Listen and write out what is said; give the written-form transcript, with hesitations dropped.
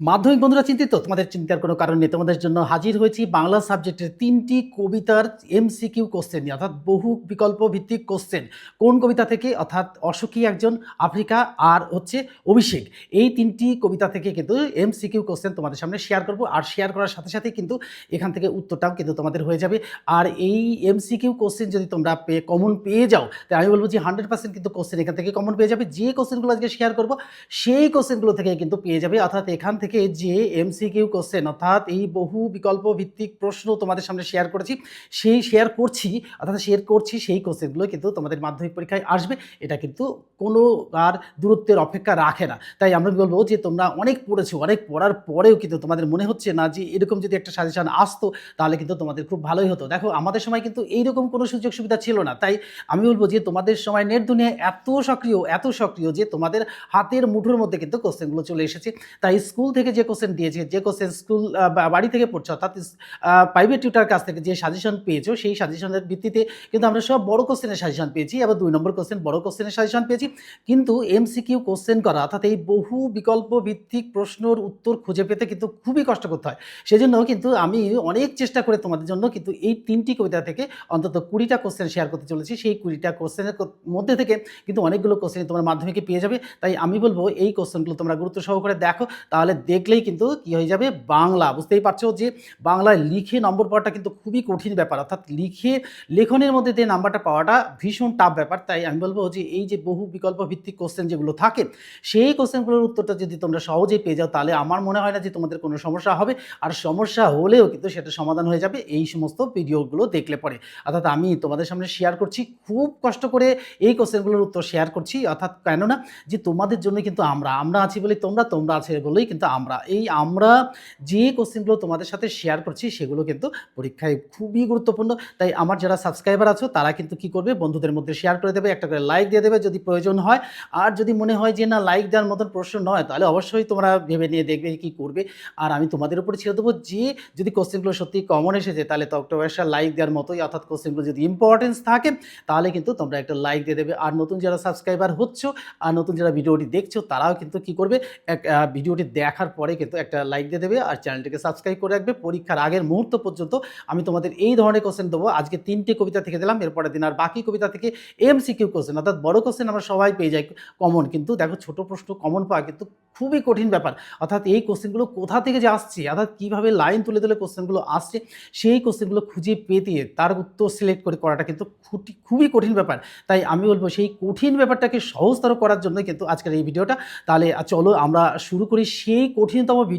মাধ্যমিক বন্ধুরা চিন্তিত? তোমাদের চিন্তার কোনো কারণ নেই। তোমাদের জন্য হাজির হয়েছি বাংলা সাবজেক্টের ৩ টি কবিতার এমসিকিউ কোয়েশ্চেন নিয়ে, অর্থাৎ বহু বিকল্প ভিত্তিক কোয়েশ্চেন। কোন কবিতা থেকে? অর্থাৎ 'অসুখী একজন', 'আফ্রিকা' আর হচ্ছে 'অভিষেক'। এই ৩ টি কবিতা থেকে কিন্তু এমসিকিউ কোয়েশ্চেন তোমাদের সামনে শেয়ার করব। আর শেয়ার করার সাথে সাথেই কিন্তু এখান থেকে উত্তরটাও কিন্তু তোমাদের হয়ে যাবে। আর এই এমসিকিউ কোয়েশ্চেন যদি তোমরা কমন পেয়ে যাও, তাই আমি বলব যে 100% কিন্তু কোয়েশ্চেন এখান থেকে কমন পেয়ে যাবে। যে কোয়েশ্চেনগুলো আজকে শেয়ার করব, সেই কোয়েশ্চেনগুলো থেকে কিন্তু পেয়ে যাবে। অর্থাৎ এখান থেকে যে এমসিকিউ কোয়েশ্চেন, অর্থাৎ এই বহু বিকল্প ভিত্তিক প্রশ্ন তোমাদের সামনে শেয়ার করেছি, শেয়ার করছি সেই কোয়েশ্চেনগুলো কিন্তু তোমাদের মাধ্যমিক পরীক্ষায় আসবে। এটা কিন্তু কোনো আর দূরত্বের অপেক্ষা রাখে না। তাই আমরা বলব যে তোমরা অনেক পড়েছো, অনেক পড়ার পরেও কিন্তু তোমাদের মনে হচ্ছে না যে এরকম যদি একটা সাজেশন আসতো তাহলে কিন্তু তোমাদের খুব ভালোই হতো। দেখো, আমাদের সময় কিন্তু এইরকম কোনো সুযোগ সুবিধা ছিল না। তাই আমি বলব যে তোমাদের সময় নেট দুনিয়া এত সক্রিয় যে তোমাদের হাতের মুঠোর মধ্যে কিন্তু কোশ্চেনগুলো চলে এসেছে। তাই স্কুল থেকে যে কোশ্চেন দিয়েছে, যে কোশ্চেন স্কুল বাড়ি থেকে পড়ছো, অর্থাৎ প্রাইভেট টিউটর কাছ থেকে যে সাজেশন পেয়েছো, সেই সাজেশনের ভিত্তিতে কিন্তু আমরা সব বড় কোশ্চেনের সাজেশন পেয়েছি। আবার ২ নম্বর কোশ্চেন বড় কোশ্চেনের সাজেশন পেয়েছি। কিন্তু এমসিকিউ কোশ্চেন করা, অর্থাৎ এই বহু বিকল্প ভিত্তিক প্রশ্নের উত্তর খুঁজে পেতে কিন্তু খুবই কষ্ট করতে হয়। সেজন্য কিন্তু আমি অনেক চেষ্টা করে তোমাদের জন্য কিন্তু এই ৩ টি কবিতা থেকে অন্তত ২০ টা কোশ্চেন শেয়ার করতে চলেছি। সেই ২০ টা কোশ্চেনের মধ্যে থেকে কিন্তু অনেকগুলো কোশ্চেন তোমার মাধ্যমিকে পেয়ে যাবে। তাই আমি বলব এই কোশ্চেনগুলো তোমরা গুরুত্ব সহকারে দেখো, তাহলে দেখলেই কিন্তু কি হয়ে যাবে, বাংলা বুঝতেই পারছো যে বাংলায় লিখে নম্বর পাওয়াটা কিন্তু খুবই কঠিন ব্যাপার। অর্থাৎ লেখনের মধ্যে দিয়ে নাম্বারটা পাওয়াটা ভীষণ টাফ ব্যাপার। তাই আমি বলব যে এই যে বহু বিকল্প ভিত্তিক কোশ্চেন যেগুলো থাকে, সেই কোশ্চেনগুলোর উত্তরটা যদি তোমরা সহজেই পেয়ে যাও, তাহলে আমার মনে হয় না যে তোমাদের কোনো সমস্যা হবে। আর সমস্যা হলেও কিন্তু সেটা সমাধান হয়ে যাবে এই সমস্ত ভিডিওগুলো দেখলে পরে। অর্থাৎ আমি তোমাদের সামনে শেয়ার করছি, খুব কষ্ট করে এই কোশ্চেনগুলোর উত্তর শেয়ার করছি। অর্থাৎ কেননা যে তোমাদের জন্য কিন্তু আমরা আছি বলেই তোমরা আছে বলেই কিন্তু আমরা। এই আমরা যে কোশ্চেনগুলো তোমাদের সাথে শেয়ার করছি সেগুলো কিন্তু পরীক্ষায় খুবই গুরুত্বপূর্ণ। তাই আমার যারা সাবস্ক্রাইবার আছো তারা কিন্তু কি করবে, বন্ধুদের মধ্যে শেয়ার করে দেবে, একটা করে লাইক দিয়ে দেবে যদি প্রয়োজন হয়। আর যদি মনে হয় যে না, লাইক দেওয়ার মতন প্রশ্ন নয়, তাহলে অবশ্যই তোমরা ভেবে নিয়ে দেখবে কি করবে। আর আমি তোমাদের উপরে ছেড়ে দেবো যে যদি কোশ্চেনগুলো সত্যি কমন এসেছে তাহলে তো একটা লাইক দেওয়ার মতোই, অর্থাৎ কোশ্চেনগুলো যদি ইম্পর্টেন্স থাকে তাহলে কিন্তু তোমরা একটা লাইক দিয়ে দেবে। আর নতুন যারা সাবস্ক্রাইবার হচ্ছ আর নতুন যারা ভিডিওটি দেখছো তারাও কিন্তু কি করবে, ভিডিওটি দেখার পরে কিন্তু একটা লাইক দিয়ে দেবে আর চ্যানেলটিকে সাবস্ক্রাইব করে রাখবে। পরীক্ষার আগের মুহূর্ত পর্যন্ত আমি তোমাদের এই ধরনের কোশ্চেন দেবো। আজকে ৩টে কবিতা থেকে দিলাম, এরপরের দিন আর বাকি কবিতা থেকে এমসিকিউ কোশ্চেন, অর্থাৎ বড় কোশ্চেন আমরা সবাই পেয়ে যাই কমন, কিন্তু দেখো ছোট প্রশ্ন কমন পাওয়া কিন্তু খুবই কঠিন ব্যাপার। অর্থাৎ এই কোশ্চেনগুলো কোথা থেকে যে আসছে, অর্থাৎ কীভাবে লাইন তুলে তুলে কোশ্চেনগুলো আসছে, সেই কোশ্চেনগুলো খুঁজে পেতে তার উত্তর সিলেক্ট করে করাটা কিন্তু খুবই কঠিন ব্যাপার। তাই আমি বলব সেই কঠিন ব্যাপারটাকে সহজতর করার জন্যই কিন্তু আজকের এই ভিডিওটা। তাহলে চলো আমরা শুরু করি সেই কঠিনতম